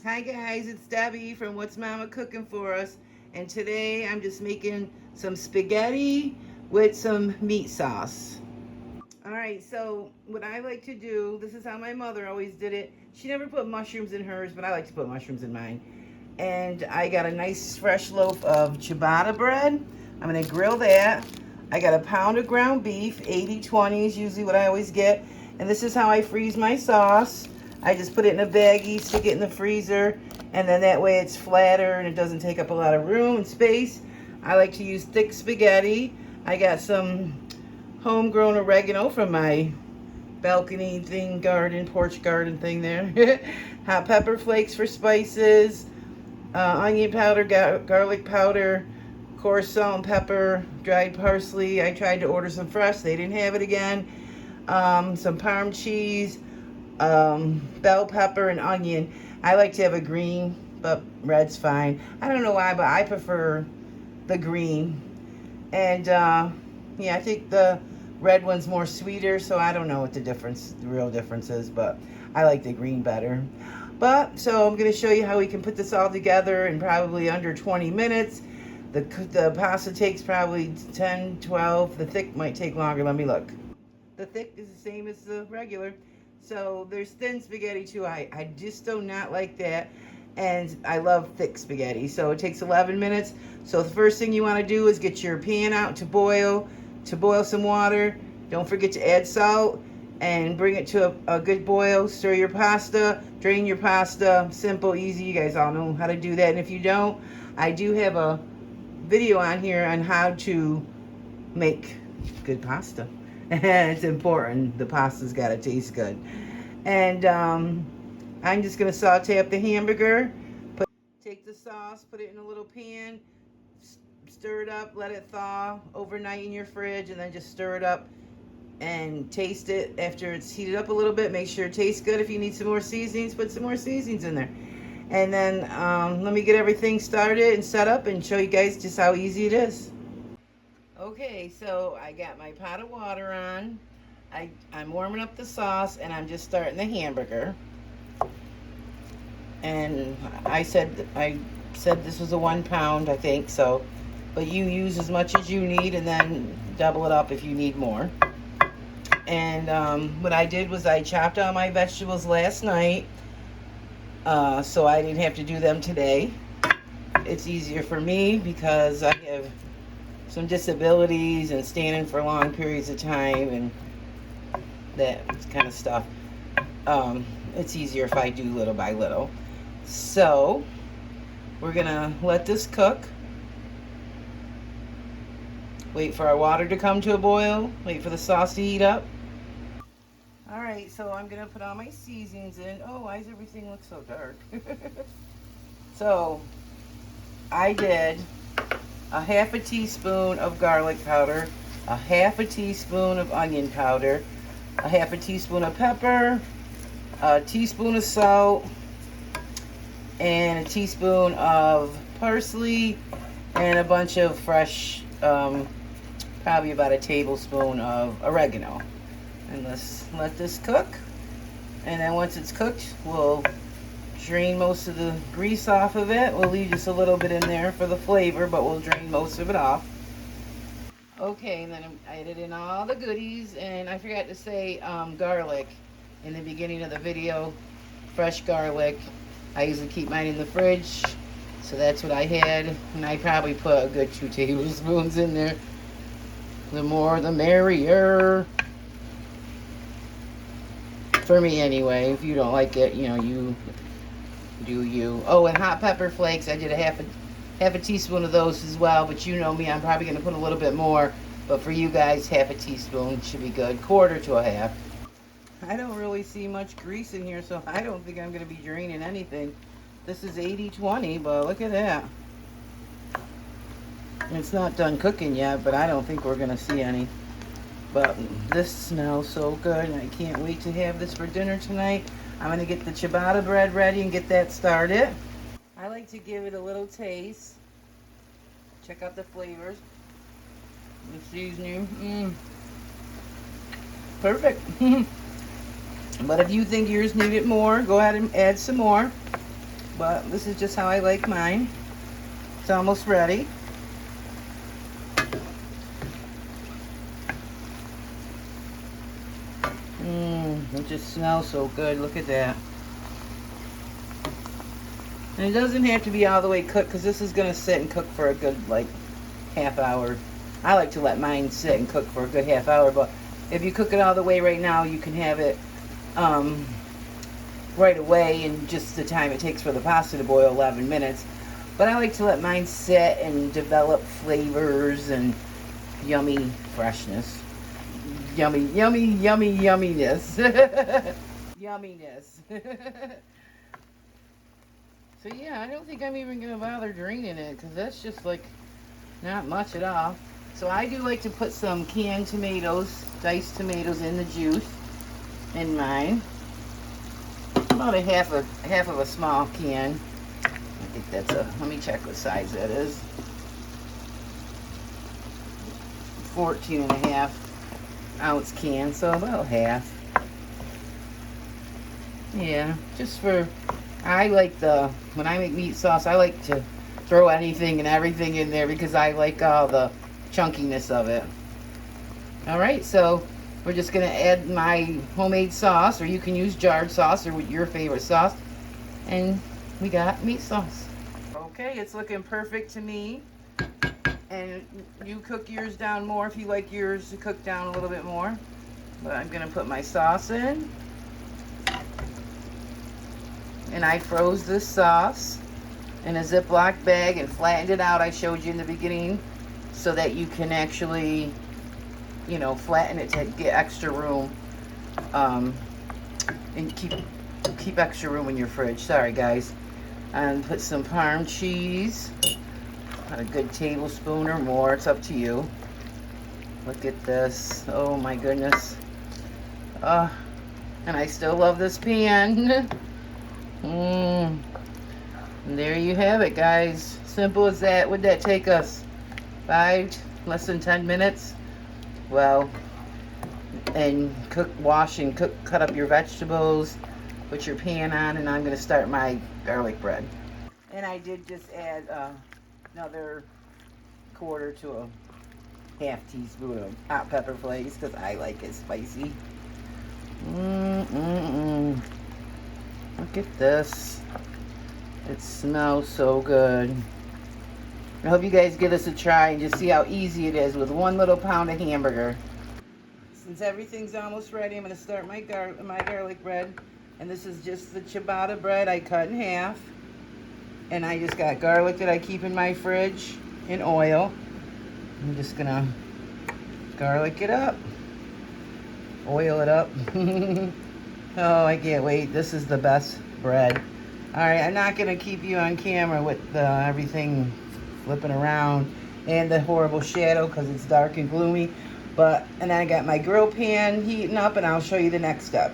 Hi guys, it's Debbie from What's Mama Cooking For Us, and today I'm just making some spaghetti with some meat sauce. Alright, so what I like to do, this is how my mother always did it. She never put mushrooms in hers, but I like to put mushrooms in mine. And I got a nice fresh loaf of ciabatta bread. I'm going to grill that. I got a pound of ground beef, 80/20 is usually what I always get. And this is how I freeze my sauce. I just put it in a baggie, stick it in the freezer, and then that way it's flatter and it doesn't take up a lot of room and space. I like to use thick spaghetti. I got some homegrown oregano from my balcony thing, porch garden thing there. Hot pepper flakes for spices, onion powder, garlic powder, coarse salt and pepper, dried parsley. I tried to order some fresh. They didn't have it again. Some Parm cheese, bell pepper, and onion. I like to have a green, but red's fine. I don't know why, but I prefer the green. And yeah, I think the red one's more sweeter, so I don't know what the real difference is, but I like the green better. But so I'm going to show you how we can put this all together in probably under 20 minutes. The pasta takes probably 10, 12. The thick might take longer. Let me look. The thick is the same as the regular. So there's thin spaghetti too. I just do not like that. And I love thick spaghetti. So it takes 11 minutes. So the first thing you want to do is get your pan out to boil some water. Don't forget to add salt and bring it to a good boil. Stir your pasta, drain your pasta. Simple, easy. You guys all know how to do that. And if you don't, I do have a video on here on how to make good pasta. It's important. The pasta's got to taste good. And I'm just going to saute up the hamburger. Take the sauce, put it in a little pan, stir it up, let it thaw overnight in your fridge, and then just stir it up and taste it after it's heated up a little bit. Make sure it tastes good. If you need some more seasonings, put some more seasonings in there. And then let me get everything started and set up and show you guys just how easy it is. Okay, so I got my pot of water on. I'm warming up the sauce, and I'm just starting the hamburger. And I said this was a 1 pound, I think, so, but you use as much as you need and then double it up if you need more. And what I did was I chopped all my vegetables last night, so I didn't have to do them today. It's easier for me because I have some disabilities and standing for long periods of time and that kind of stuff. It's easier if I do little by little. So we're gonna let this cook. Wait for our water to come to a boil. Wait for the sauce to heat up. All right, so I'm gonna put all my seasonings in. Oh, why does everything look so dark? So I did a half a teaspoon of garlic powder, a half a teaspoon of onion powder, a half a teaspoon of pepper, a teaspoon of salt, and a teaspoon of parsley, and a bunch of fresh, probably about a tablespoon of oregano. And let's let this cook. And then once it's cooked, we'll drain most of the grease off of it. We'll leave just a little bit in there for the flavor, but we'll drain most of it off. Okay, and then I added in all the goodies, and I forgot to say garlic in the beginning of the video. Fresh garlic. I usually keep mine in the fridge, so that's what I had, and I probably put a good 2 tablespoons in there. The more the merrier. For me anyway. If you don't like it, you do you. Oh, and hot pepper flakes, I did a half a teaspoon of those as well, but you know me, I'm probably going to put a little bit more, but for you guys, half a teaspoon should be good. Quarter to a half. I don't really see much grease in here, so I don't think I'm going to be draining anything. This is 80/20, but look at that. It's not done cooking yet, but I don't think we're going to see any. But this smells so good, and I can't wait to have this for dinner tonight. I'm going to get the ciabatta bread ready and get that started. I like to give it a little taste. Check out the flavors. The seasoning. Perfect. But if you think yours needed more, go ahead and add some more. but this is just how I like mine. It's almost ready. It just smells so good. Look at that. And it doesn't have to be all the way cooked, because this is going to sit and cook for a good, like, half hour. I like to let mine sit and cook for a good half hour, but if you cook it all the way right now, you can have it right away in just the time it takes for the pasta to boil, 11 minutes. But I like to let mine sit and develop flavors and yummy freshness. Yummy, yummy, yummy, yumminess. Yumminess. So yeah, I don't think I'm even going to bother draining it, because that's just like not much at all. So I do like to put some canned tomatoes, diced tomatoes, in the juice in mine. About a half of a small can. I think that's let me check what size that is. 14.5-ounce can, so about half. Yeah, just for, I like when I make meat sauce, I like to throw anything and everything in there because I like all the chunkiness of it. Alright, so we're just going to add my homemade sauce, or you can use jarred sauce or your favorite sauce, and we got meat sauce. Okay, it's looking perfect to me. And you cook yours down more if you like yours to cook down a little bit more. But I'm going to put my sauce in. And I froze this sauce in a Ziploc bag and flattened it out. I showed you in the beginning, so that you can actually, you know, flatten it to get extra room, and keep extra room in your fridge. Sorry guys. And put some Parm cheese. A good tablespoon or more, it's up to you. Look at this. Oh my goodness. And I still love this pan. And there you have it, guys. Simple as that. Would that take us less than 10 minutes? Well, and wash and cut up your vegetables, put your pan on, and I'm going to start my garlic bread. And I did just add another quarter to a half teaspoon of hot pepper flakes, because I like it spicy. Look at this. It smells so good. I hope you guys give this a try and just see how easy it is with 1 little pound of hamburger. Since everything's almost ready, I'm going to start my garlic bread. And this is just the ciabatta bread I cut in half. And I just got garlic that I keep in my fridge and oil. I'm just going to garlic it up. Oil it up. Oh, I can't wait. This is the best bread. Alright, I'm not going to keep you on camera with everything flipping around and the horrible shadow because it's dark and gloomy. And I got my grill pan heating up, and I'll show you the next step.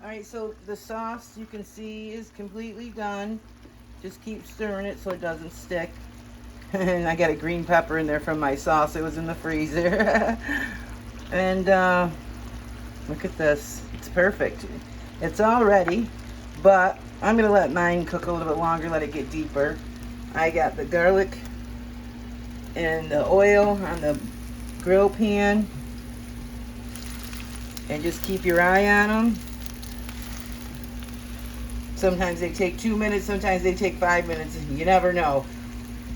Alright, so the sauce, you can see, is completely done. Just keep stirring it so it doesn't stick. And I got a green pepper in there from my sauce. It was in the freezer. And look at this. It's perfect. It's all ready, but I'm going to let mine cook a little bit longer, let it get deeper. I got the garlic and the oil on the grill pan. And just keep your eye on them. Sometimes they take 2 minutes, sometimes they take 5 minutes. You never know.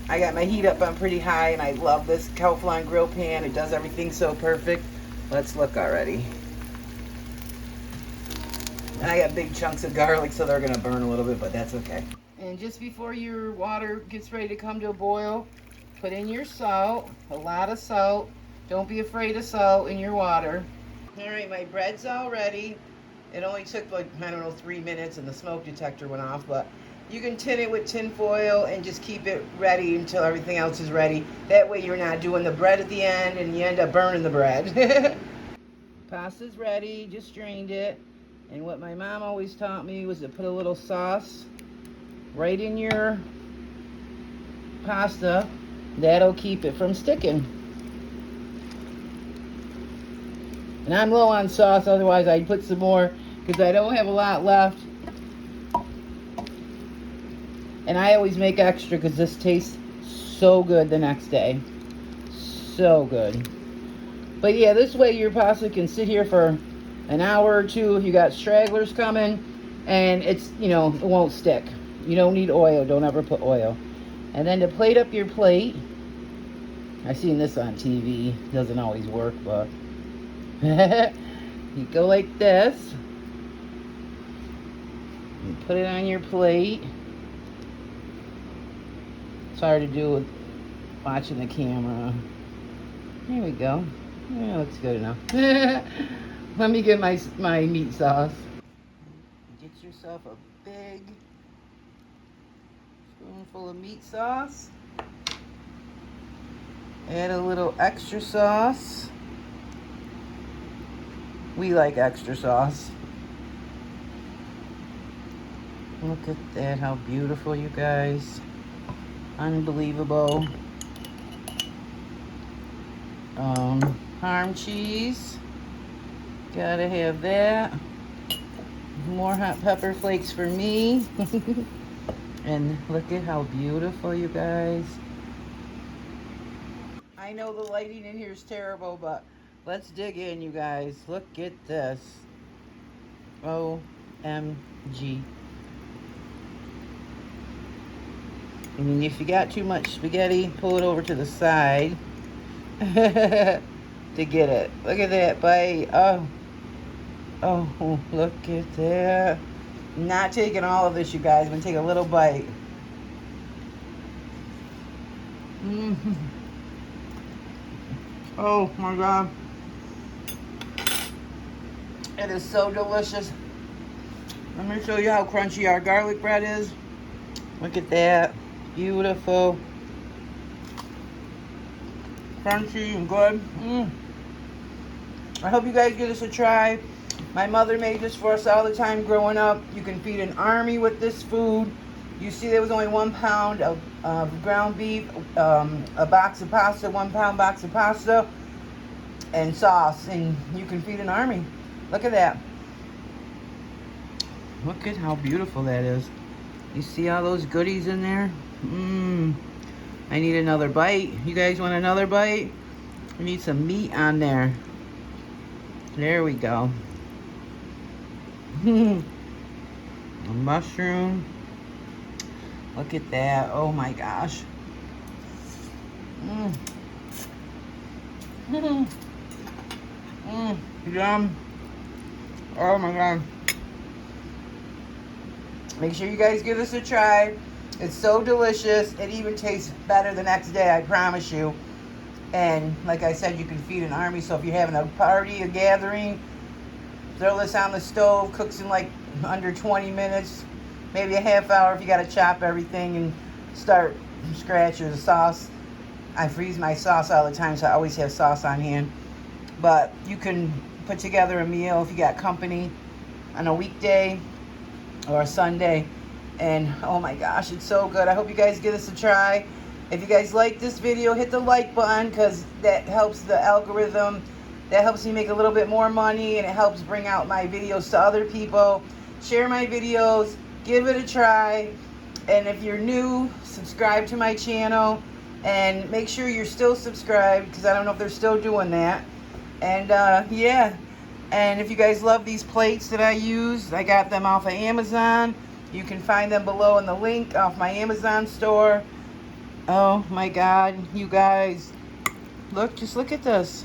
I got my heat up on pretty high, and I love this Kaufland grill pan. It does everything so perfect. Let's look already. And I got big chunks of garlic, so they're going to burn a little bit, but that's okay. And just before your water gets ready to come to a boil, put in your salt, a lot of salt. Don't be afraid of salt in your water. All right, my bread's all ready. It only took like, I don't know, 3 minutes, and the smoke detector went off, but you can tin it with tin foil and just keep it ready until everything else is ready. That way you're not doing the bread at the end and you end up burning the bread. Pasta's ready, just drained it. And what my mom always taught me was to put a little sauce right in your pasta. That'll keep it from sticking. And I'm low on sauce, otherwise I'd put some more because I don't have a lot left. And I always make extra because this tastes so good the next day. So good. But yeah, this way your pasta can sit here for an hour or two if you got stragglers coming, and it's, you know, it won't stick. You don't need oil. Don't ever put oil. And then to plate up your plate, I've seen this on TV. Doesn't always work, but you go like this. You put it on your plate. It's hard to do with watching the camera. There we go. Yeah, looks good enough. Let me get my meat sauce. Get yourself a big spoonful of meat sauce. Add a little extra sauce. We like extra sauce. Look at that, how beautiful, you guys. Unbelievable. Parm cheese. Gotta have that. More hot pepper flakes for me. And look at how beautiful, you guys. I know the lighting in here is terrible, but let's dig in, you guys. Look at this. OMG. I mean, if you got too much spaghetti, pull it over to the side to get it. Look at that bite. Oh, look at that. Not taking all of this, you guys. I'm going to take a little bite. Oh my God. It is so delicious. Let me show you how crunchy our garlic bread is. Look at that. Beautiful. Crunchy and good. I hope you guys give this a try. My mother made this for us all the time growing up. You can feed an army with this food. You see there was only 1 pound of ground beef, a box of pasta, 1 pound box of pasta, and sauce. And you can feed an army. Look at that. Look at how beautiful that is. You see all those goodies in there? I need another bite. You guys want another bite? We need some meat on there. There we go. A mushroom. Look at that. Oh my gosh. Yum. Oh my God. Make sure you guys give this a try. It's so delicious. It even tastes better the next day, I promise you. And like I said, you can feed an army. So if you're having a party, a gathering, throw this on the stove. Cooks in like under 20 minutes. Maybe a half hour if you got to chop everything and start from scratch. Or the sauce. I freeze my sauce all the time, so I always have sauce on hand. But you can put together a meal if you got company on a weekday or a Sunday. And oh my gosh, it's so good. I hope you guys give this a try. If you guys like this video, hit the like button, because that helps the algorithm. That helps me make a little bit more money, and it helps bring out my videos to other people. Share my videos, give it a try. And if you're new, subscribe to my channel. And make sure you're still subscribed, because I don't know if they're still doing that. And yeah. And if you guys love these plates that I use, I got them off of Amazon. You can find them below in the link off my Amazon store. Oh my God, you guys. Look, just look at this.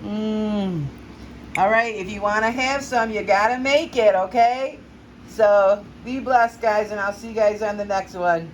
All right, if you want to have some, you got to make it, okay? So be blessed, guys, and I'll see you guys on the next one.